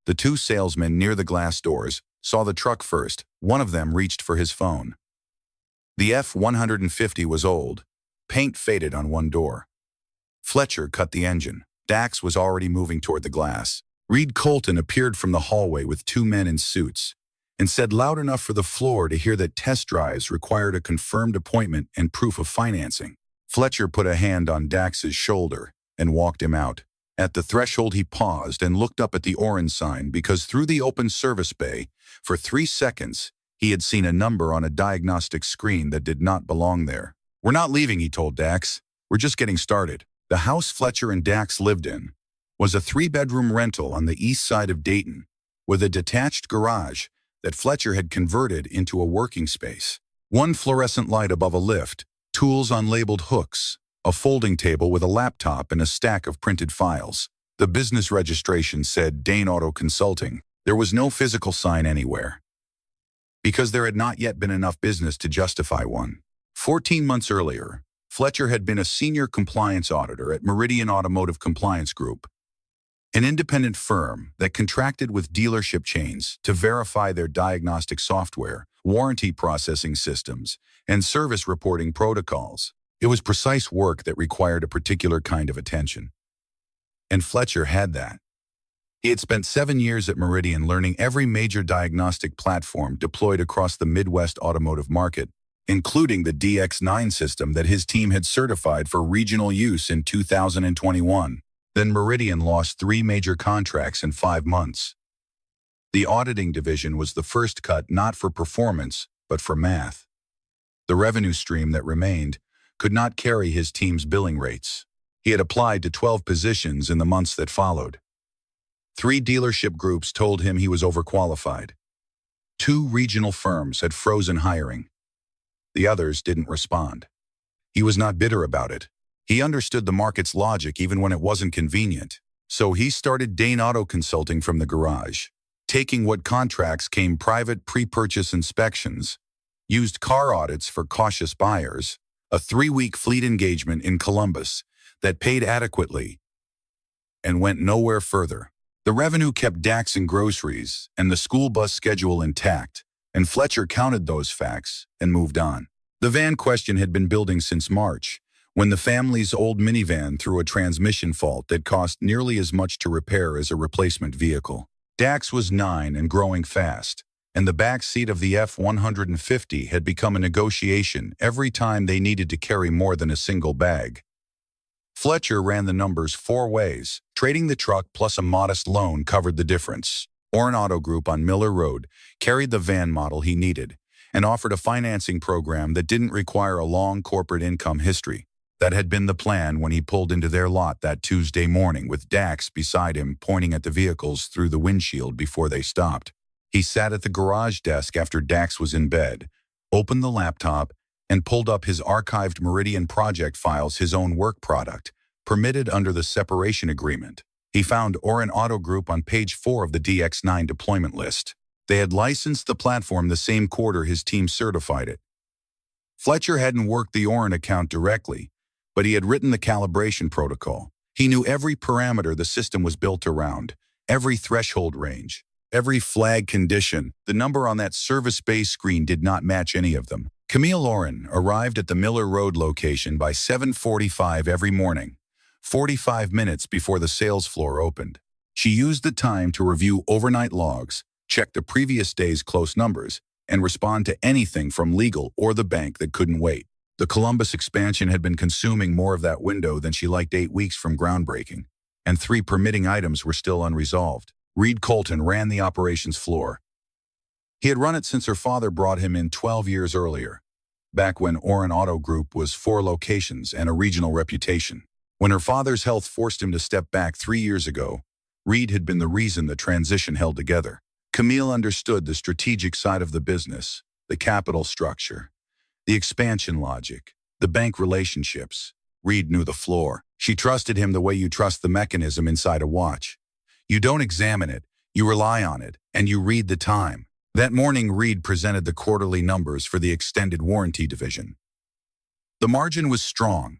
The two salesmen near the glass doors saw the truck first. One of them reached for his phone. The F-150 was old. Paint faded on one door. Fletcher cut the engine. Dax was already moving toward the glass. Reed Colton appeared from the hallway with two men in suits and said loud enough for the floor to hear that test drives required a confirmed appointment and proof of financing. Fletcher put a hand on Dax's shoulder and walked him out. At the threshold he paused and looked up at the orange sign because through the open service bay, for 3 seconds, he had seen a number on a diagnostic screen that did not belong there. "We're not leaving," he told Dax. "We're just getting started." The house Fletcher and Dax lived in was a 3-bedroom rental on the east side of Dayton, with a detached garage that Fletcher had converted into a working space. One fluorescent light above a lift, tools on labeled hooks, a folding table with a laptop and a stack of printed files. The business registration said Dane Auto Consulting. There was no physical sign anywhere, because there had not yet been enough business to justify one. 14 months earlier, Fletcher had been a senior compliance auditor at Meridian Automotive Compliance Group, an independent firm that contracted with dealership chains to verify their diagnostic software, warranty processing systems, and service reporting protocols. It was precise work that required a particular kind of attention. And Fletcher had that. He had spent 7 years at Meridian learning every major diagnostic platform deployed across the Midwest automotive market, including the DX9 system that his team had certified for regional use in 2021. Then Meridian lost 3 major contracts in 5 months. The auditing division was the first cut not for performance, but for math. The revenue stream that remained could not carry his team's billing rates. He had applied to 12 positions in the months that followed. 3 dealership groups told him he was overqualified. 2 regional firms had frozen hiring. The others didn't respond. He was not bitter about it. He understood the market's logic even when it wasn't convenient. So he started Dane Auto Consulting from the garage, taking what contracts came private pre-purchase inspections, used car audits for cautious buyers, a 3-week fleet engagement in Columbus that paid adequately, and went nowhere further. The revenue kept Dax in groceries and the school bus schedule intact, and Fletcher counted those facts and moved on. The van question had been building since March, when the family's old minivan threw a transmission fault that cost nearly as much to repair as a replacement vehicle. Dax was 9 and growing fast, and the back seat of the F-150 had become a negotiation every time they needed to carry more than a single bag. Fletcher ran the numbers 4 ways. Trading the truck plus a modest loan covered the difference. Oren Auto Group on Miller Road carried the van model he needed and offered a financing program that didn't require a long corporate income history. That had been the plan when he pulled into their lot that Tuesday morning with Dax beside him pointing at the vehicles through the windshield before they stopped. He sat at the garage desk after Dax was in bed, opened the laptop, and pulled up his archived Meridian project files, his own work product, permitted under the separation agreement. He found Oren Auto Group on page 4 of the DX9 deployment list. They had licensed the platform the same quarter his team certified it. Fletcher hadn't worked the Oren account directly, but he had written the calibration protocol. He knew every parameter the system was built around, every threshold range, every flag condition. The number on that service bay screen did not match any of them. Camille Oren arrived at the Miller Road location by 7:45 every morning, 45 minutes before the sales floor opened. She used the time to review overnight logs, check the previous day's close numbers, and respond to anything from legal or the bank that couldn't wait. The Columbus expansion had been consuming more of that window than she liked 8 weeks from groundbreaking, and 3 permitting items were still unresolved. Reed Colton ran the operations floor. He had run it since her father brought him in 12 years earlier, back when Oren Auto Group was 4 locations and a regional reputation. When her father's health forced him to step back 3 years ago, Reed had been the reason the transition held together. Camille understood the strategic side of the business, the capital structure, the expansion logic, the bank relationships. Reed knew the floor. She trusted him the way you trust the mechanism inside a watch. You don't examine it, you rely on it, and you read the time. That morning, Reed presented the quarterly numbers for the extended warranty division. The margin was strong,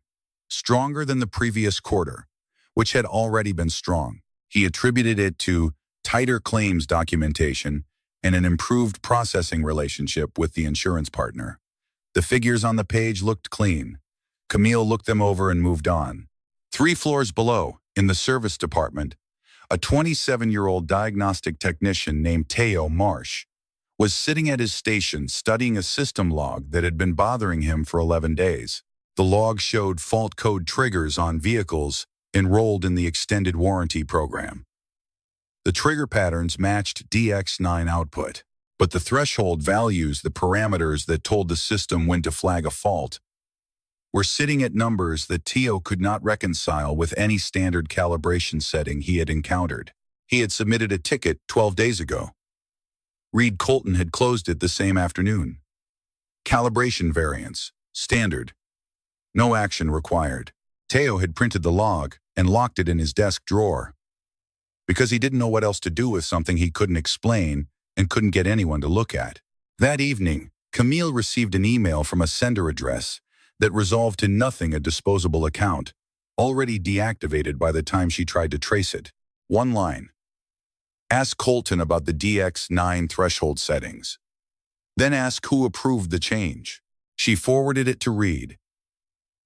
stronger than the previous quarter, which had already been strong. He attributed it to tighter claims documentation, and an improved processing relationship with the insurance partner. The figures on the page looked clean. Camille looked them over and moved on. 3 floors below, in the service department, a 27-year-old diagnostic technician named Teo Marsh was sitting at his station studying a system log that had been bothering him for 11 days. The log showed fault code triggers on vehicles enrolled in the extended warranty program. The trigger patterns matched DX9 output, but the threshold values, the parameters that told the system when to flag a fault, were sitting at numbers that Teo could not reconcile with any standard calibration setting he had encountered. He had submitted a ticket 12 days ago. Reed Colton had closed it the same afternoon. Calibration variance, standard. No action required. Teo had printed the log and locked it in his desk drawer because he didn't know what else to do with something he couldn't explain and couldn't get anyone to look at. That evening, Camille received an email from a sender address that resolved to nothing, a disposable account, already deactivated by the time she tried to trace it. One line. Ask Colton about the DX9 threshold settings. Then ask who approved the change. She forwarded it to Reed.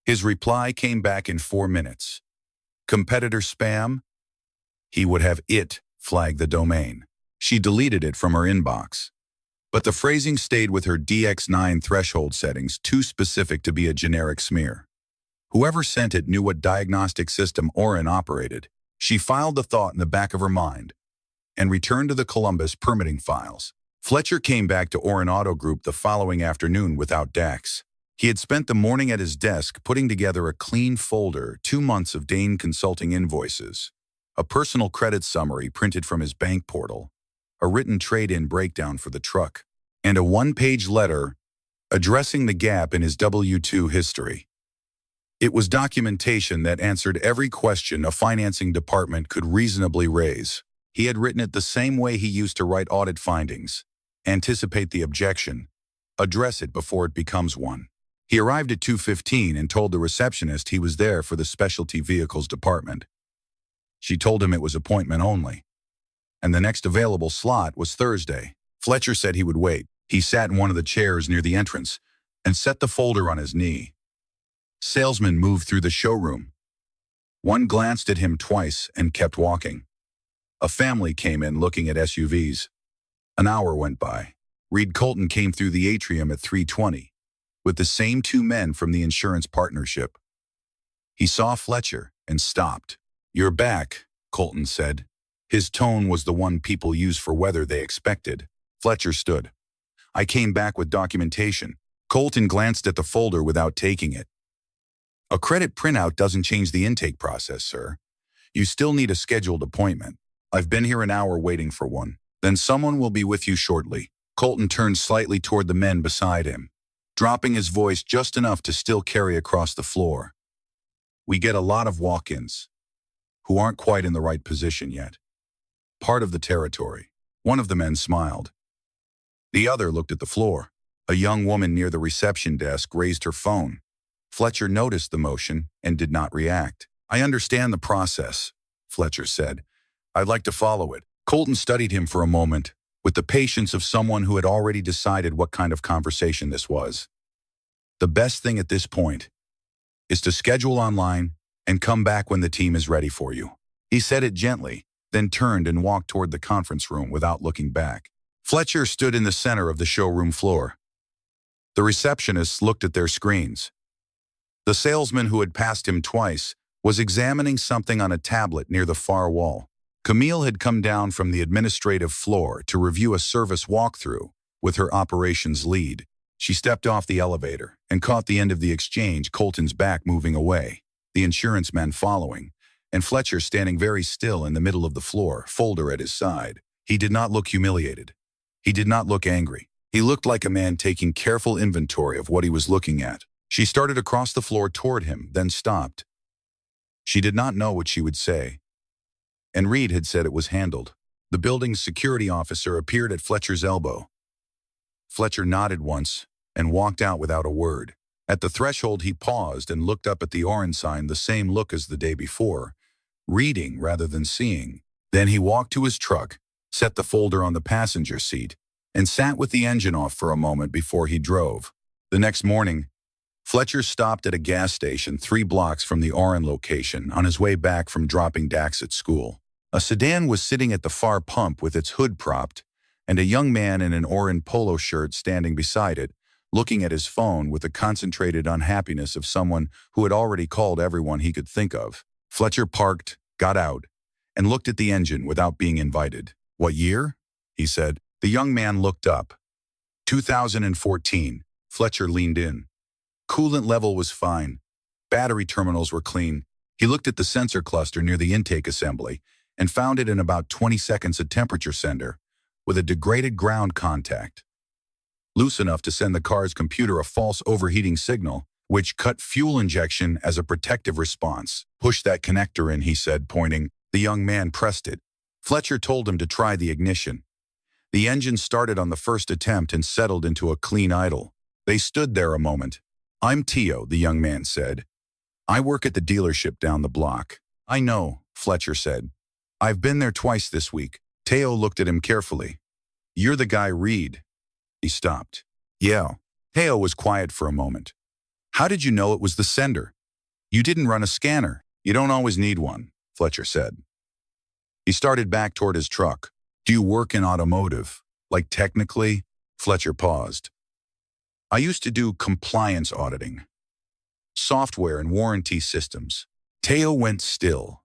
His reply came back in 4 minutes. Competitor spam? He would have it flag the domain. She deleted it from her inbox. But the phrasing stayed with her DX9 threshold settings, too specific to be a generic smear. Whoever sent it knew what diagnostic system Orin operated. She filed the thought in the back of her mind and returned to the Columbus permitting files. Fletcher came back to Orin Auto Group the following afternoon without Dax. He had spent the morning at his desk putting together a clean folder, 2 months of Dane Consulting invoices, a personal credit summary printed from his bank portal, a written trade-in breakdown for the truck, and a 1-page letter addressing the gap in his W-2 history. It was documentation that answered every question a financing department could reasonably raise. He had written it the same way he used to write audit findings: anticipate the objection, address it before it becomes one. He arrived at 2:15 and told the receptionist he was there for the specialty vehicles department. She told him it was appointment only, and the next available slot was Thursday. Fletcher said he would wait. He sat in one of the chairs near the entrance and set the folder on his knee. Salesmen moved through the showroom. One glanced at him twice and kept walking. A family came in looking at SUVs. An hour went by. Reed Colton came through the atrium at 3:20 with the same 2 men from the insurance partnership. He saw Fletcher and stopped. "You're back," Colton said. His tone was the one people use for whether they expected. Fletcher stood. "I came back with documentation." Colton glanced at the folder without taking it. "A credit printout doesn't change the intake process, sir. You still need a scheduled appointment. I've been here an hour waiting for one. Then someone will be with you shortly." Colton turned slightly toward the men beside him, dropping his voice just enough to still carry across the floor. "We get a lot of walk-ins who aren't quite in the right position yet. Part of the territory." One of the men smiled. The other looked at the floor. A young woman near the reception desk raised her phone. Fletcher noticed the motion and did not react. "I understand the process," Fletcher said. "I'd like to follow it." Colton studied him for a moment, with the patience of someone who had already decided what kind of conversation this was. "The best thing at this point is to schedule online and come back when the team is ready for you." He said it gently, then turned and walked toward the conference room without looking back. Fletcher stood in the center of the showroom floor. The receptionists looked at their screens. The salesman who had passed him twice was examining something on a tablet near the far wall. Camille had come down from the administrative floor to review a service walkthrough with her operations lead. She stepped off the elevator and caught the end of the exchange, Colton's back moving away, the insurance men following, and Fletcher standing very still in the middle of the floor, folder at his side. He did not look humiliated. He did not look angry. He looked like a man taking careful inventory of what he was looking at. She started across the floor toward him, then stopped. She did not know what she would say, and Reed had said it was handled. The building's security officer appeared at Fletcher's elbow. Fletcher nodded once and walked out without a word. At the threshold, he paused and looked up at the orange sign, the same look as the day before, reading rather than seeing. Then he walked to his truck set the folder on the passenger seat, and sat with the engine off for a moment before he drove. The next morning, Fletcher stopped at a gas station 3 blocks from the Oren location on his way back from dropping Dax at school. A sedan was sitting at the far pump with its hood propped, and a young man in an orange polo shirt standing beside it, looking at his phone with the concentrated unhappiness of someone who had already called everyone he could think of. Fletcher parked, got out, and looked at the engine without being invited. "What year?" he said. The young man looked up. 2014. Fletcher leaned in. Coolant level was fine. Battery terminals were clean. He looked at the sensor cluster near the intake assembly and found it in about 20 seconds a temperature sender with a degraded ground contact, loose enough to send the car's computer a false overheating signal, which cut fuel injection as a protective response. "Push that connector in," he said, pointing. The young man pressed it. Fletcher told him to try the ignition. The engine started on the first attempt and settled into a clean idle. They stood there a moment. "I'm Tio," the young man said. "I work at the dealership down the block." "I know," Fletcher said. "I've been there twice this week." Teo looked at him carefully. "You're the guy Reed." He stopped. "Yeah." Teo was quiet for a moment. "How did you know it was the sender? You didn't run a scanner." "You don't always need one," Fletcher said. He started back toward his truck. "Do you work in automotive? Like technically?" Fletcher paused. "I used to do compliance auditing. Software and warranty systems." Teo went still.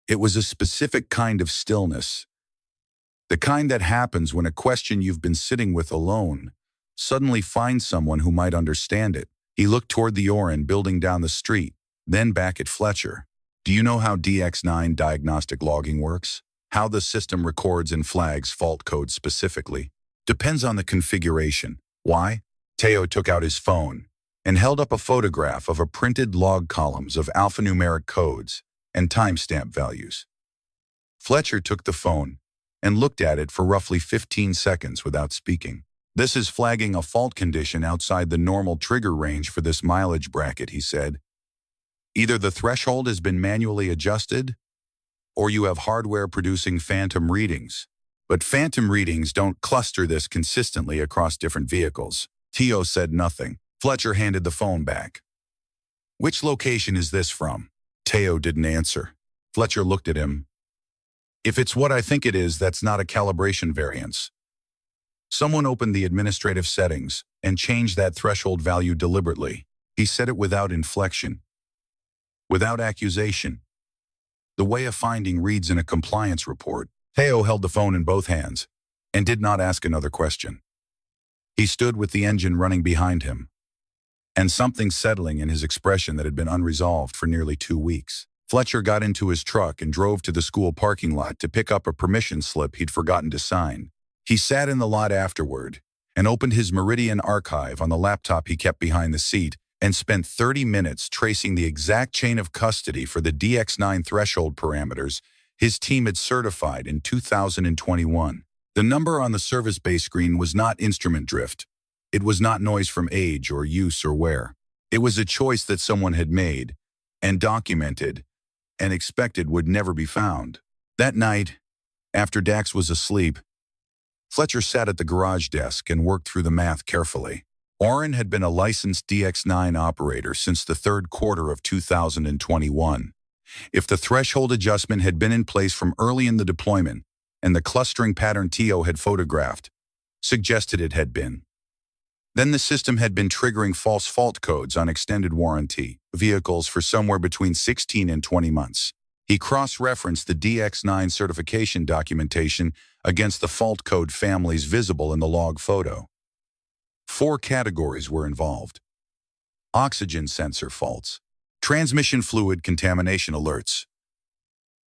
It was a specific kind of stillness. The kind that happens when a question you've been sitting with alone suddenly finds someone who might understand it. He looked toward the Oren building down the street, then back at Fletcher. "Do you know how DX9 diagnostic logging works? How the system records and flags fault codes specifically?" "Depends on the configuration." "Why?" Teo took out his phone and held up a photograph of a printed log columns of alphanumeric codes and timestamp values. Fletcher took the phone and looked at it for roughly 15 seconds without speaking. "This is flagging a fault condition outside the normal trigger range for this mileage bracket," he said. "Either the threshold has been manually adjusted, or you have hardware producing phantom readings. But phantom readings don't cluster this consistently across different vehicles." Teo said nothing. Fletcher handed the phone back. "Which location is this from?" Teo didn't answer. Fletcher looked at him. "If it's what I think it is, that's not a calibration variance. Someone opened the administrative settings and changed that threshold value deliberately." He said it without inflection, without accusation. The way a finding reads in a compliance report. Teo held the phone in both hands and did not ask another question. He stood with the engine running behind him, and something settling in his expression that had been unresolved for nearly 2 weeks. Fletcher got into his truck and drove to the school parking lot to pick up a permission slip he'd forgotten to sign. He sat in the lot afterward and opened his Meridian archive on the laptop he kept behind the seat and spent 30 minutes tracing the exact chain of custody for the DX9 threshold parameters his team had certified in 2021. The number on the service bay screen was not instrument drift. It was not noise from age or use or wear. It was a choice that someone had made and documented and expected would never be found. That night, after Dax was asleep, Fletcher sat at the garage desk and worked through the math carefully. Oren had been a licensed DX9 operator since the third quarter of 2021. If the threshold adjustment had been in place from early in the deployment, and the clustering pattern Teo had photographed suggested it had been, then the system had been triggering false fault codes on extended warranty vehicles for somewhere between 16 and 20 months. He cross-referenced the DX9 certification documentation against the fault code families visible in the log photo. 4 categories were involved: oxygen sensor faults, transmission fluid contamination alerts,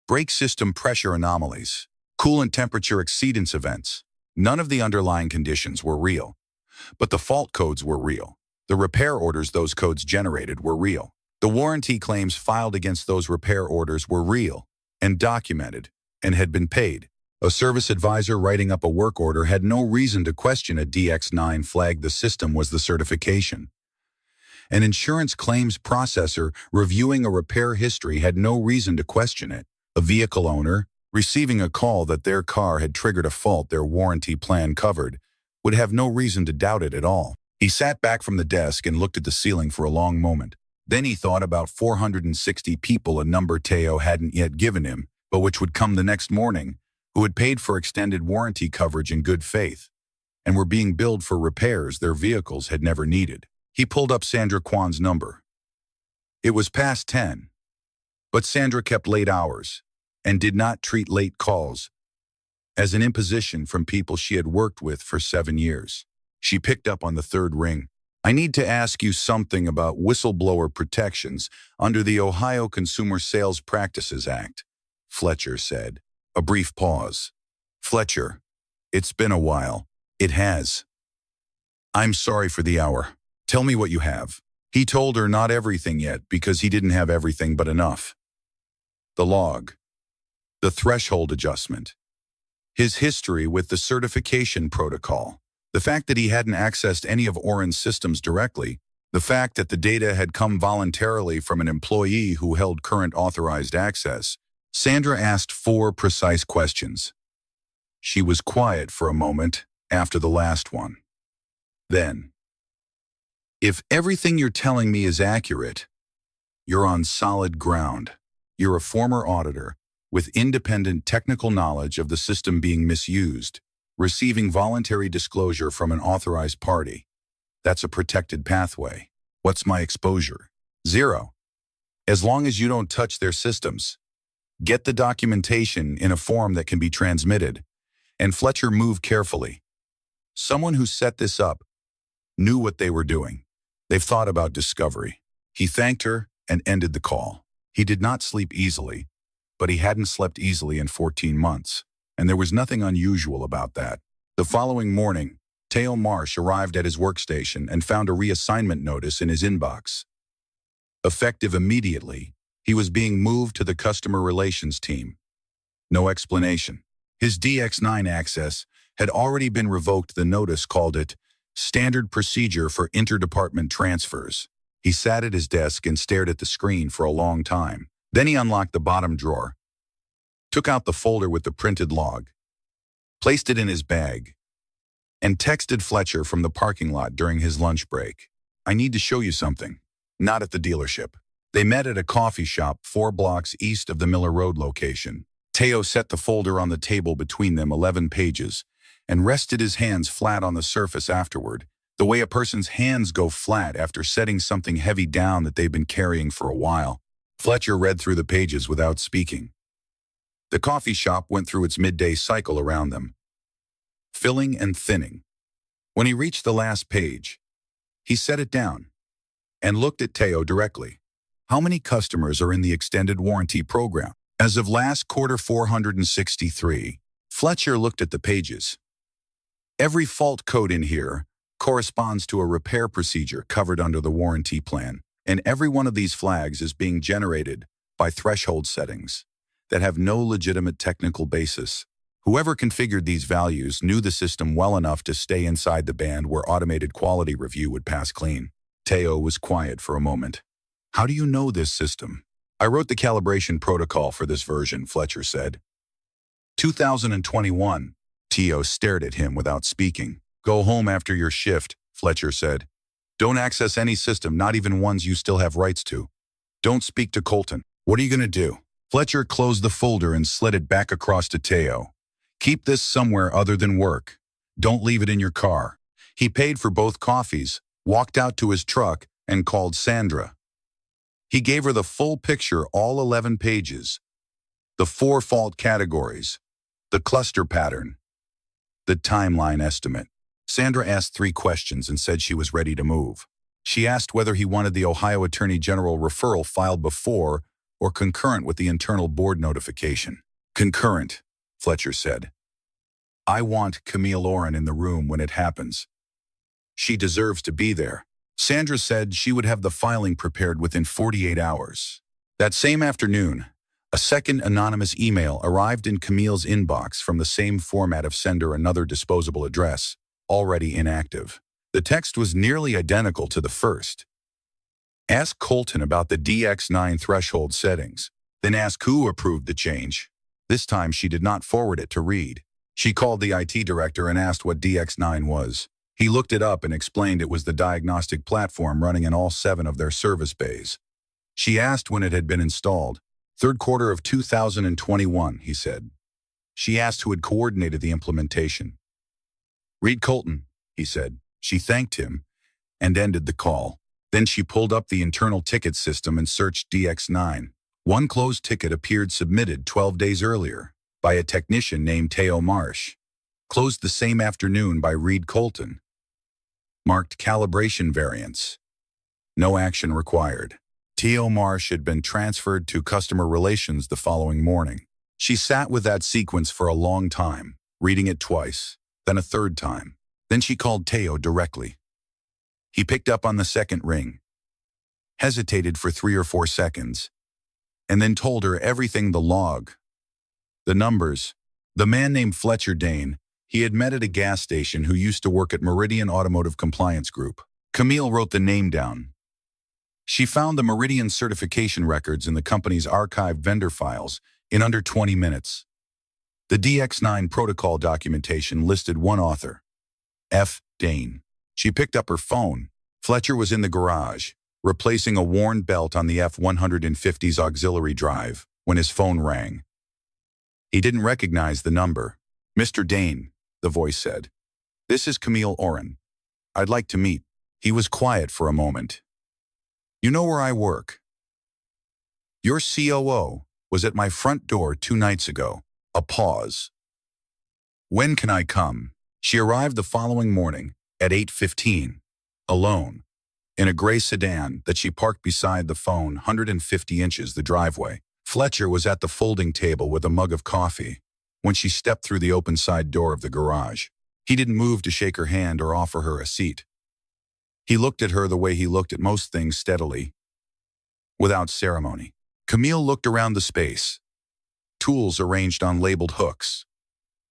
brake system pressure anomalies, coolant temperature exceedance events. None of the underlying conditions were real, but the fault codes were real. The repair orders those codes generated were real. The warranty claims filed against those repair orders were real and documented and had been paid. A service advisor writing up a work order had no reason to question a DX9 flag the system was the certification. An insurance claims processor reviewing a repair history had no reason to question it. A vehicle owner, Receiving a call that their car had triggered a fault their warranty plan covered would have no reason to doubt it at all. He sat back from the desk and looked at the ceiling for a long moment. Then he thought about 460 people, a number Teo hadn't yet given him, but which would come the next morning, who had paid for extended warranty coverage in good faith, and were being billed for repairs their vehicles had never needed. He pulled up Sandra Kwan's number. It was past 10, but Sandra kept late hours and did not treat late calls as an imposition from people she had worked with for 7 years. She picked up on the third ring. I need to ask you something about whistleblower protections under the Ohio Consumer Sales Practices Act, Fletcher said. A brief pause. Fletcher, it's been a while. It has. I'm sorry for the hour. Tell me what you have. He told her not everything yet because he didn't have everything but enough. The log. The threshold adjustment. His history with the certification protocol. The fact that he hadn't accessed any of Oren's systems directly. The fact that the data had come voluntarily from an employee who held current authorized access. Sandra asked 4 precise questions. She was quiet for a moment after the last one. Then, if everything you're telling me is accurate, you're on solid ground. You're a former auditor with independent technical knowledge of the system being misused, receiving voluntary disclosure from an authorized party. That's a protected pathway. What's my exposure? 0. As long as you don't touch their systems. Get the documentation in a form that can be transmitted. And Fletcher moved carefully. Someone who set this up knew what they were doing. They've thought about discovery. He thanked her and ended the call. He did not sleep easily, but he hadn't slept easily in 14 months, and there was nothing unusual about that. The following morning, Teo Marsh arrived at his workstation and found a reassignment notice in his inbox. Effective immediately, he was being moved to the customer relations team. No explanation. His DX9 access had already been revoked. The notice called it Standard Procedure for Interdepartment Transfers. He sat at his desk and stared at the screen for a long time. Then he unlocked the bottom drawer, took out the folder with the printed log, placed it in his bag, and texted Fletcher from the parking lot during his lunch break. I need to show you something. Not at the dealership. They met at a coffee shop 4 blocks east of the Miller Road location. Teo set the folder on the table between them, 11 pages, and rested his hands flat on the surface afterward, the way a person's hands go flat after setting something heavy down that they've been carrying for a while. Fletcher read through the pages without speaking. The coffee shop went through its midday cycle around them, filling and thinning. When he reached the last page, he set it down and looked at Teo directly. How many customers are in the extended warranty program? As of last quarter, 463. Fletcher looked at the pages. Every fault code in here corresponds to a repair procedure covered under the warranty plan, and every one of these flags is being generated by threshold settings that have no legitimate technical basis. Whoever configured these values knew the system well enough to stay inside the band where automated quality review would pass clean. Teo was quiet for a moment. How do you know this system? I wrote the calibration protocol for this version, Fletcher said. 2021. Teo stared at him without speaking. Go home after your shift, Fletcher said. Don't access any system, not even ones you still have rights to. Don't speak to Colton. What are you going to do? Fletcher closed the folder and slid it back across to Teo. Keep this somewhere other than work. Don't leave it in your car. He paid for both coffees, walked out to his truck, and called Sandra. He gave her the full picture, all 11 pages. The 4 fault categories, the cluster pattern, the timeline estimate. Sandra asked 3 questions and said she was ready to move. She asked whether he wanted the Ohio Attorney General referral filed before or concurrent with the internal board notification. Concurrent, Fletcher said. I want Camille Oren in the room when it happens. She deserves to be there. Sandra said she would have the filing prepared within 48 hours. That same afternoon, a second anonymous email arrived in Camille's inbox from the same format of sender another disposable address, already inactive. The text was nearly identical to the first. Ask Colton about the DX9 threshold settings, then ask who approved the change. This time she did not forward it to Reed. She called the IT director and asked what DX9 was. He looked it up and explained it was the diagnostic platform running in all 7 of their service bays. She asked when it had been installed. Third quarter of 2021, he said. She asked who had coordinated the implementation. Reed Colton, he said. She thanked him and ended the call. Then she pulled up the internal ticket system and searched DX9. One closed ticket appeared submitted 12 days earlier by a technician named Teo Marsh. Closed the same afternoon by Reed Colton. Marked calibration variance. No action required. Teo Marsh had been transferred to customer relations the following morning. She sat with that sequence for a long time, reading it twice, then a third time. Then she called Teo directly. He picked up on the second ring, hesitated for 3 or 4 seconds, and then told her everything: the log, the numbers. The man named Fletcher Dane, he had met at a gas station, who used to work at Meridian Automotive Compliance Group. Camille wrote the name down. She found the Meridian certification records in the company's archived vendor files in under 20 minutes. The DX9 protocol documentation listed one author, F. Dane. She picked up her phone. Fletcher was in the garage, replacing a worn belt on the F-150's auxiliary drive, when his phone rang. He didn't recognize the number. "Mr. Dane," the voice said. "This is Camille Oren. I'd like to meet." He was quiet for a moment. "You know where I work? Your COO was at my front door 2 nights ago." A pause. "When can I come?" She arrived the following morning at 8:15, alone, in a gray sedan that she parked beside the phone, 150 inches the driveway. Fletcher was at the folding table with a mug of coffee when she stepped through the open side door of the garage. He didn't move to shake her hand or offer her a seat. He looked at her the way he looked at most things, steadily, without ceremony. Camille looked around the space. Tools arranged on labeled hooks.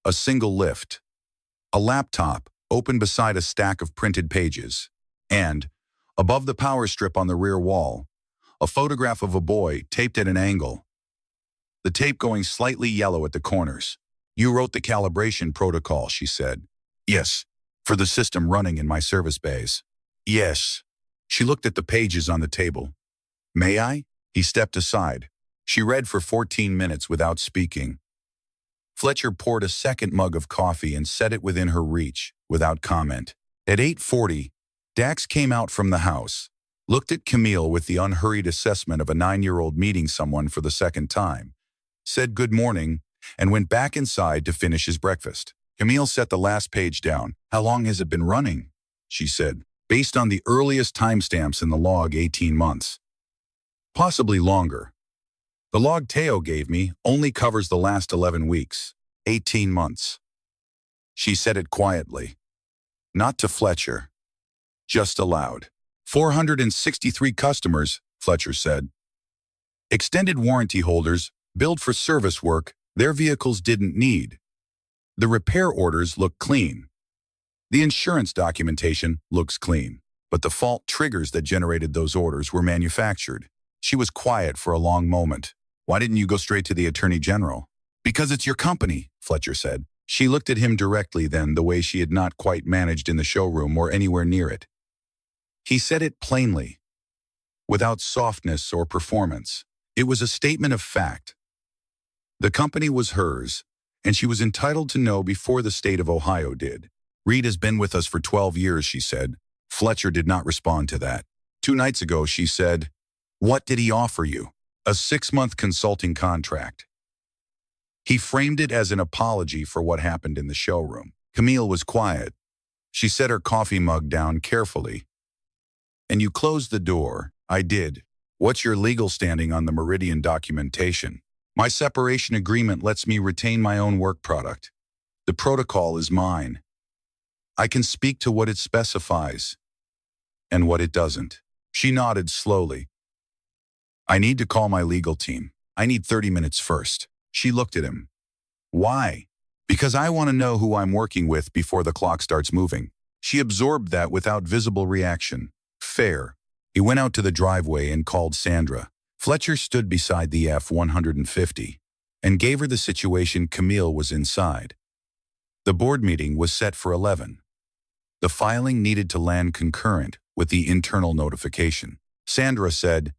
A single lift. A laptop open beside a stack of printed pages. And, above the power strip on the rear wall, a photograph of a boy taped at an angle. The tape going slightly yellow at the corners. "You wrote the calibration protocol," she said. "Yes, for the system running in my service bays." "Yes." She looked at the pages on the table. "May I?" He stepped aside. She read for 14 minutes without speaking. Fletcher poured a second mug of coffee and set it within her reach, without comment. At 8:40, Dax came out from the house, looked at Camille with the unhurried assessment of a 9-year-old meeting someone for the second time, said good morning, and went back inside to finish his breakfast. Camille set the last page down. "How long has it been running?" she said. "Based on the earliest timestamps in the log, 18 months. Possibly longer. The log Teo gave me only covers the last 11 weeks. 18 months. She said it quietly. Not to Fletcher. Just aloud. 463 customers, Fletcher said. Extended warranty holders, billed for service work their vehicles didn't need. The repair orders look clean. The insurance documentation looks clean. But the fault triggers that generated those orders were manufactured. She was quiet for a long moment. "Why didn't you go straight to the Attorney General?" "Because it's your company," Fletcher said. She looked at him directly then, the way she had not quite managed in the showroom or anywhere near it. He said it plainly, without softness or performance. It was a statement of fact. The company was hers, and she was entitled to know before the state of Ohio did. "Reed has been with us for 12 years, she said. Fletcher did not respond to that. 2 nights ago, she said, "What did he offer you?" "A 6-month consulting contract." He framed it as an apology for what happened in the showroom. Camille was quiet. She set her coffee mug down carefully. "And you closed the door." "I did." "What's your legal standing on the Meridian documentation?" "My separation agreement lets me retain my own work product. The protocol is mine. I can speak to what it specifies and what it doesn't." She nodded slowly. "I need to call my legal team. I need 30 minutes first." She looked at him. "Why?" "Because I want to know who I'm working with before the clock starts moving." She absorbed that without visible reaction. Fair. He went out to the driveway and called Sandra. Fletcher stood beside the F-150, and gave her the situation. Camille was inside. The board meeting was set for 11. The filing needed to land concurrent with the internal notification. Sandra said,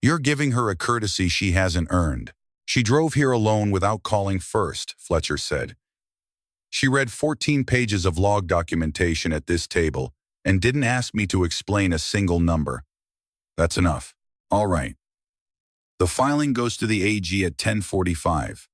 "You're giving her a courtesy she hasn't earned. She drove here alone without calling first," Fletcher said. "She read 14 pages of log documentation at this table and didn't ask me to explain a single number. That's enough. All right. The filing goes to the AG at 10:45.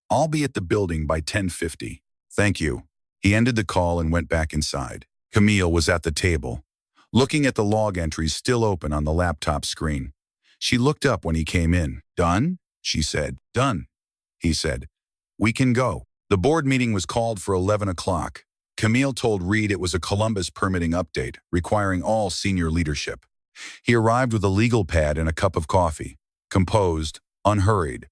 I'll be at the building by 10:50. Thank you." He ended the call and went back inside. Camille was at the table, looking at the log entries still open on the laptop screen. She looked up when he came in. "Done?" she said. "Done," he said. "We can go." The board meeting was called for 11 o'clock. Camille told Reed it was a Columbus permitting update, requiring all senior leadership. He arrived with a legal pad and a cup of coffee, composed, unhurried.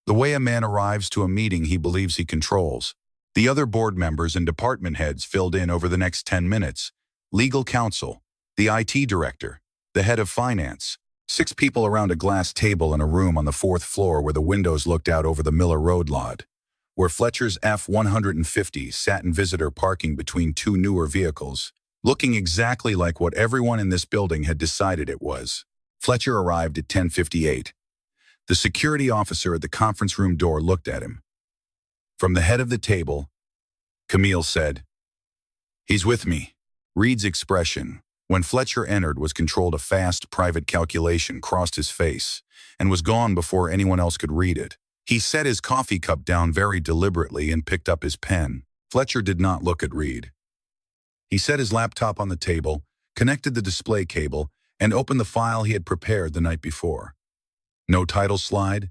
The way a man arrives to a meeting he believes he controls. The other board members and department heads filled in over the next 10 minutes. Legal counsel, the IT director, the head of finance. 6 people around a glass table in a room on the 4th floor where the windows looked out over the Miller Road lot, where Fletcher's F-150 sat in visitor parking between 2 newer vehicles, looking exactly like what everyone in this building had decided it was. Fletcher arrived at 10:58. The security officer at the conference room door looked at him. From the head of the table, Camille said, "He's with me." Reed's expression, when Fletcher entered, was controlled. A fast, private calculation crossed his face and was gone before anyone else could read it. He set his coffee cup down very deliberately and picked up his pen. Fletcher did not look at Reed. He set his laptop on the table, connected the display cable, and opened the file he had prepared the night before. No title slide,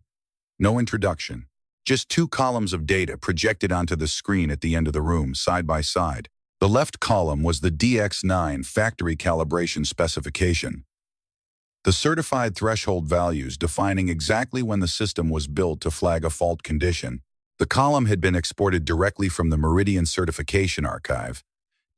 no introduction. Just 2 columns of data projected onto the screen at the end of the room, side by side. The left column was the DX9 factory calibration specification. The certified threshold values defining exactly when the system was built to flag a fault condition. The column had been exported directly from the Meridian Certification Archive,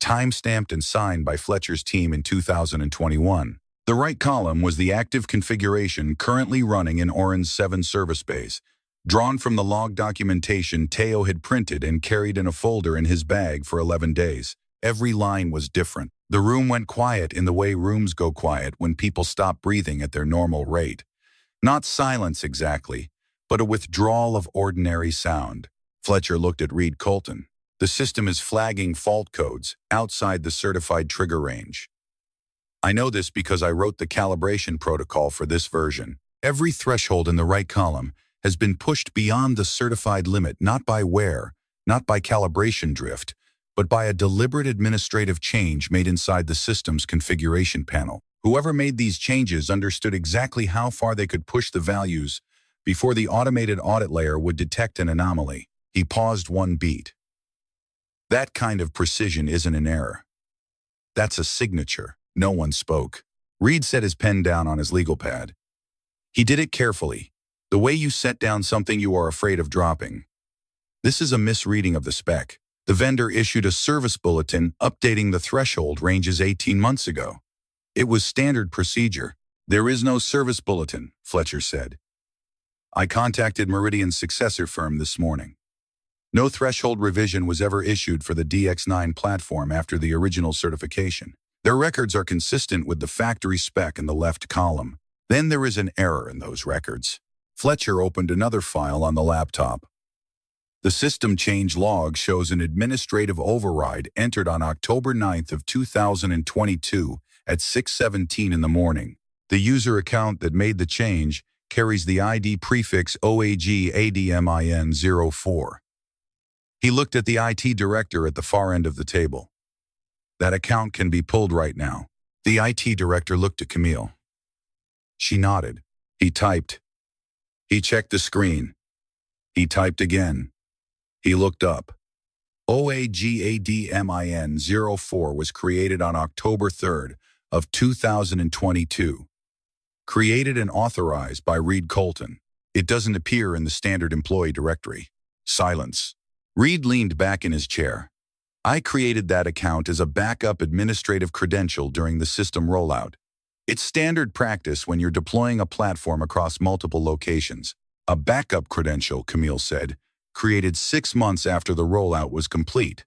time-stamped and signed by Fletcher's team in 2021. The right column was the active configuration currently running in Oran's 7 service bays, drawn from the log documentation Teo had printed and carried in a folder in his bag for 11 days. Every line was different. The room went quiet in the way rooms go quiet when people stop breathing at their normal rate. Not silence exactly, but a withdrawal of ordinary sound. Fletcher looked at Reed Colton. "The system is flagging fault codes outside the certified trigger range. I know this because I wrote the calibration protocol for this version. Every threshold in the right column has been pushed beyond the certified limit, not by wear, not by calibration drift, but by a deliberate administrative change made inside the system's configuration panel. Whoever made these changes understood exactly how far they could push the values before the automated audit layer would detect an anomaly." He paused 1 beat. "That kind of precision isn't an error. That's a signature." No one spoke. Reed set his pen down on his legal pad. He did it carefully, the way you set down something you are afraid of dropping. "This is a misreading of the spec. The vendor issued a service bulletin updating the threshold ranges 18 months ago. It was standard procedure." "There is no service bulletin," Fletcher said. "I contacted Meridian's successor firm this morning. No threshold revision was ever issued for the DX9 platform after the original certification. Their records are consistent with the factory spec in the left column. Then there is an error in those records." Fletcher opened another file on the laptop. The system change log shows an administrative override entered on October 9th of 2022 at 6:17 in the morning. The user account that made the change carries the ID prefix OAG-ADMIN04. He looked at the IT director at the far end of the table. "That account can be pulled right now." The IT director looked at Camille. She nodded. He typed. He checked the screen. He typed again. He looked up. OAGADMIN04 was created on October 3rd of 2022. Created and authorized by Reed Colton. It doesn't appear in the standard employee directory. Silence. Reed leaned back in his chair. "I created that account as a backup administrative credential during the system rollout. It's standard practice when you're deploying a platform across multiple locations. A backup credential, Camille said, created 6 months after the rollout was complete.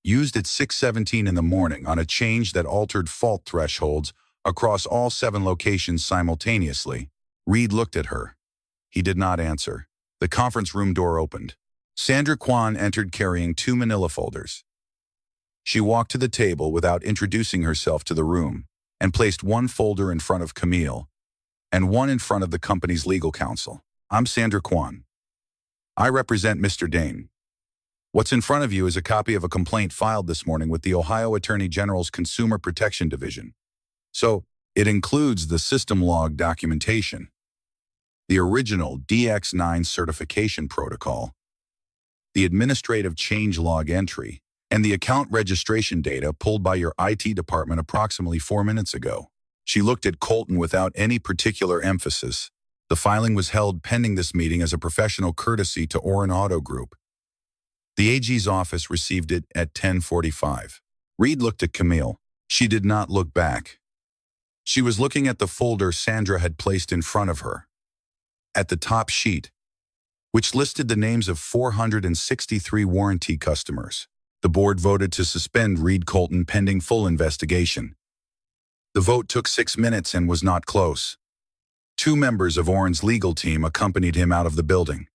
Used at 6:17 in the morning on a change that altered fault thresholds across all 7 locations simultaneously. Reed looked at her. He did not answer. The conference room door opened. Sandra Kwan entered carrying 2 manila folders. She walked to the table without introducing herself to the room and placed one folder in front of Camille and one in front of the company's legal counsel. I'm Sandra Kwan. I represent Mr. Dane. What's in front of you is a copy of a complaint filed this morning with the Ohio Attorney General's Consumer Protection Division. So, it includes the system log documentation, the original DX9 certification protocol, the administrative change log entry, and the account registration data pulled by your IT department approximately 4 minutes ago. She looked at Colton without any particular emphasis. The filing was held pending this meeting as a professional courtesy to Oren Auto Group. The AG's office received it at 10:45. Reed looked at Camille. She did not look back. She was looking at the folder Sandra had placed in front of her. At the top sheet, which listed the names of 463 warranty customers, the board voted to suspend Reed Colton pending full investigation. The vote took 6 minutes and was not close. 2 members of Oren's legal team accompanied him out of the building.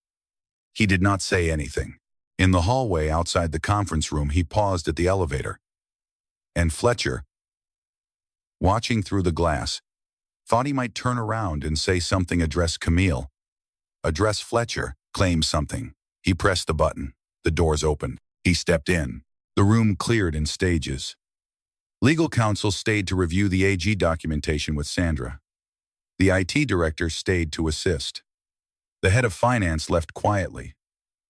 He did not say anything. In the hallway outside the conference room, he paused at the elevator. And Fletcher, watching through the glass, thought he might turn around and say something, address Camille. Address Fletcher, claim something. He pressed the button. The doors opened. He stepped in. The room cleared in stages. Legal counsel stayed to review the AG documentation with Sandra. The IT director stayed to assist. The head of finance left quietly.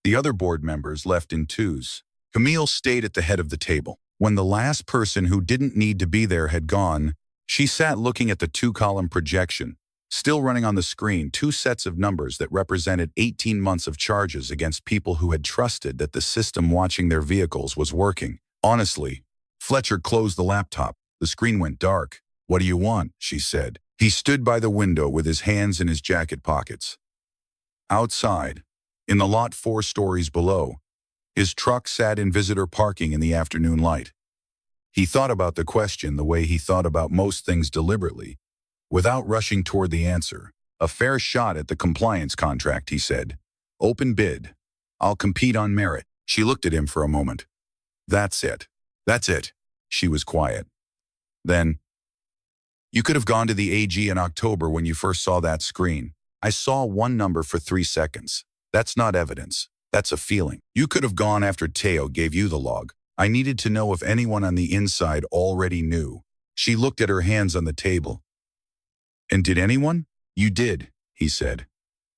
The other board members left in twos. Camille stayed at the head of the table. When the last person who didn't need to be there had gone, she sat looking at the 2-column projection, still running on the screen, 2 sets of numbers that represented 18 months of charges against people who had trusted that the system watching their vehicles was working. Honestly, Fletcher closed the laptop. The screen went dark. What do you want? She said. He stood by the window with his hands in his jacket pockets. Outside, in the lot 4 stories below, his truck sat in visitor parking in the afternoon light. He thought about the question the way he thought about most things, deliberately, without rushing toward the answer. A fair shot at the compliance contract, he said. Open bid. I'll compete on merit. She looked at him for a moment. That's it. That's it. She was quiet. Then, you could have gone to the AG in October when you first saw that screen. I saw one number for 3 seconds. That's not evidence. That's a feeling. You could have gone after Teo gave you the log. I needed to know if anyone on the inside already knew. She looked at her hands on the table. And did anyone? You did, he said.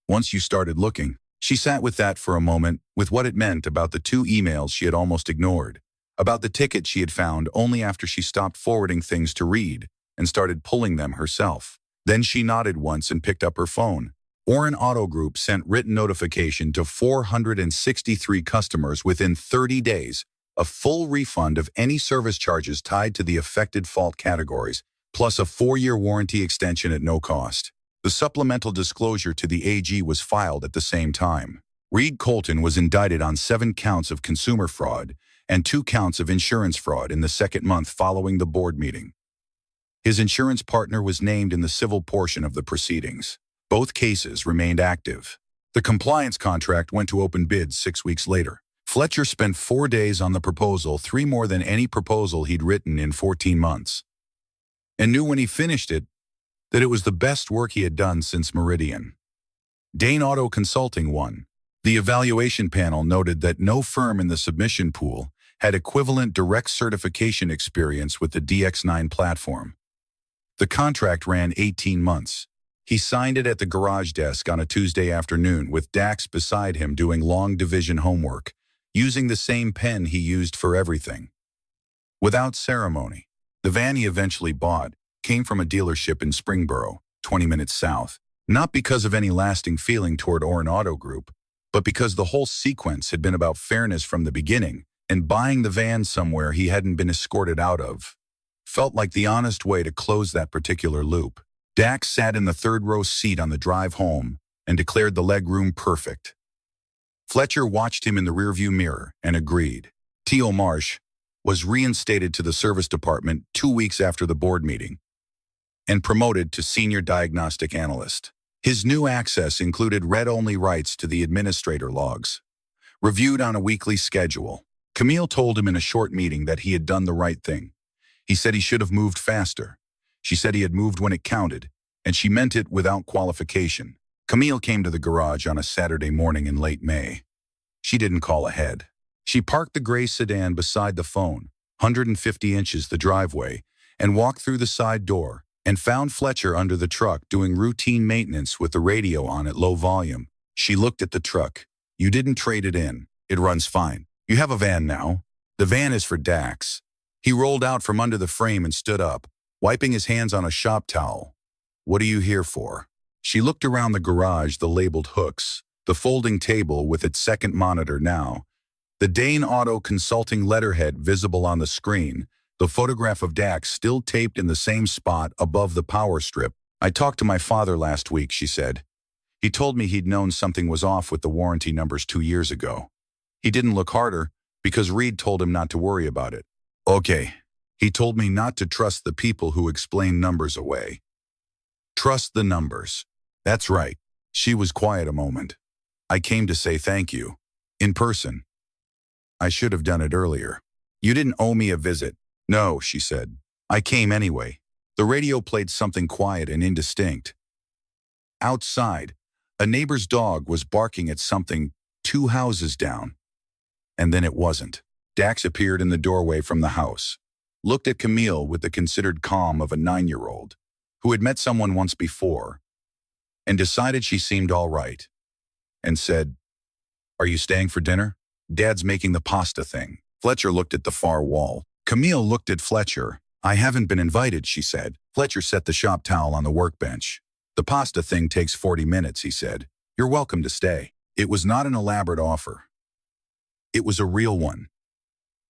Once you started looking. She sat with that for a moment, with what it meant about the 2 emails she had almost ignored, about the ticket she had found only after she stopped forwarding things to Reed and started pulling them herself. Then she nodded once and picked up her phone. Oren Auto Group sent written notification to 463 customers within 30 days, a full refund of any service charges tied to the affected fault categories, plus a 4-year warranty extension at no cost. The supplemental disclosure to the AG was filed at the same time. Reed Colton was indicted on 7 counts of consumer fraud and 2 counts of insurance fraud in the 2nd month following the board meeting. His insurance partner was named in the civil portion of the proceedings. Both cases remained active. The compliance contract went to open bids 6 weeks later. Fletcher spent 4 days on the proposal, 3 more than any proposal he'd written in 14 months, and knew when he finished it that it was the best work he had done since Meridian. Dane Auto Consulting won. The evaluation panel noted that no firm in the submission pool had equivalent direct certification experience with the DX9 platform. The contract ran 18 months. He signed it at the garage desk on a Tuesday afternoon with Dax beside him doing long division homework, using the same pen he used for everything. Without ceremony, the van he eventually bought came from a dealership in Springboro, 20 minutes south, not because of any lasting feeling toward Oren Auto Group, but because the whole sequence had been about fairness from the beginning, and buying the van somewhere he hadn't been escorted out of felt like the honest way to close that particular loop. Dax sat in the 3rd row seat on the drive home and declared the legroom perfect. Fletcher watched him in the rearview mirror and agreed. Teal Marsh was reinstated to the service department 2 weeks after the board meeting and promoted to senior diagnostic analyst. His new access included read-only rights to the administrator logs, reviewed on a weekly schedule. Camille told him in a short meeting that he had done the right thing. He said he should have moved faster. She said he had moved when it counted, and she meant it without qualification. Camille came to the garage on a Saturday morning in late May. She didn't call ahead. She parked the gray sedan beside the phone, 150 inches the driveway, and walked through the side door and found Fletcher under the truck doing routine maintenance with the radio on at low volume. She looked at the truck. "You didn't trade it in. It runs fine. You have a van now." "The van is for Dax." He rolled out from under the frame and stood up, wiping his hands on a shop towel. "What are you here for?" She looked around the garage, the labeled hooks, the folding table with its second monitor now, the Dane Auto Consulting letterhead visible on the screen, the photograph of Dax still taped in the same spot above the power strip. "I talked to my father last week," she said. "He told me he'd known something was off with the warranty numbers 2 years ago. He didn't look harder because Reed told him not to worry about it." "Okay. He told me not to trust the people who explain numbers away." "Trust the numbers." "That's right." She was quiet a moment. "I came to say thank you. In person. I should have done it earlier." "You didn't owe me a visit." "No," she said. "I came anyway." The radio played something quiet and indistinct. Outside, a neighbor's dog was barking at something 2 houses down. And then it wasn't. Dax appeared in the doorway from the house, looked at Camille with the considered calm of a 9-year-old who had met someone once before and decided she seemed all right, and said, "Are you staying for dinner? Dad's making the pasta thing." Fletcher looked at the far wall. Camille looked at Fletcher. "I haven't been invited," she said. Fletcher set the shop towel on the workbench. "The pasta thing takes 40 minutes, he said. "You're welcome to stay." It was not an elaborate offer. It was a real one,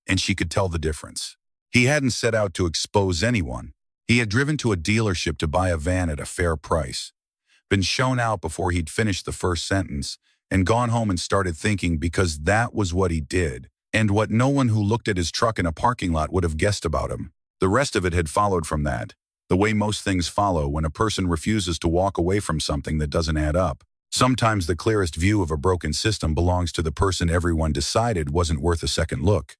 and she could tell the difference. He hadn't set out to expose anyone. He had driven to a dealership to buy a van at a fair price, been shown out before he'd finished the first sentence, and gone home and started thinking because that was what he did, and what no one who looked at his truck in a parking lot would have guessed about him. The rest of it had followed from that, the way most things follow when a person refuses to walk away from something that doesn't add up. Sometimes the clearest view of a broken system belongs to the person everyone decided wasn't worth a second look.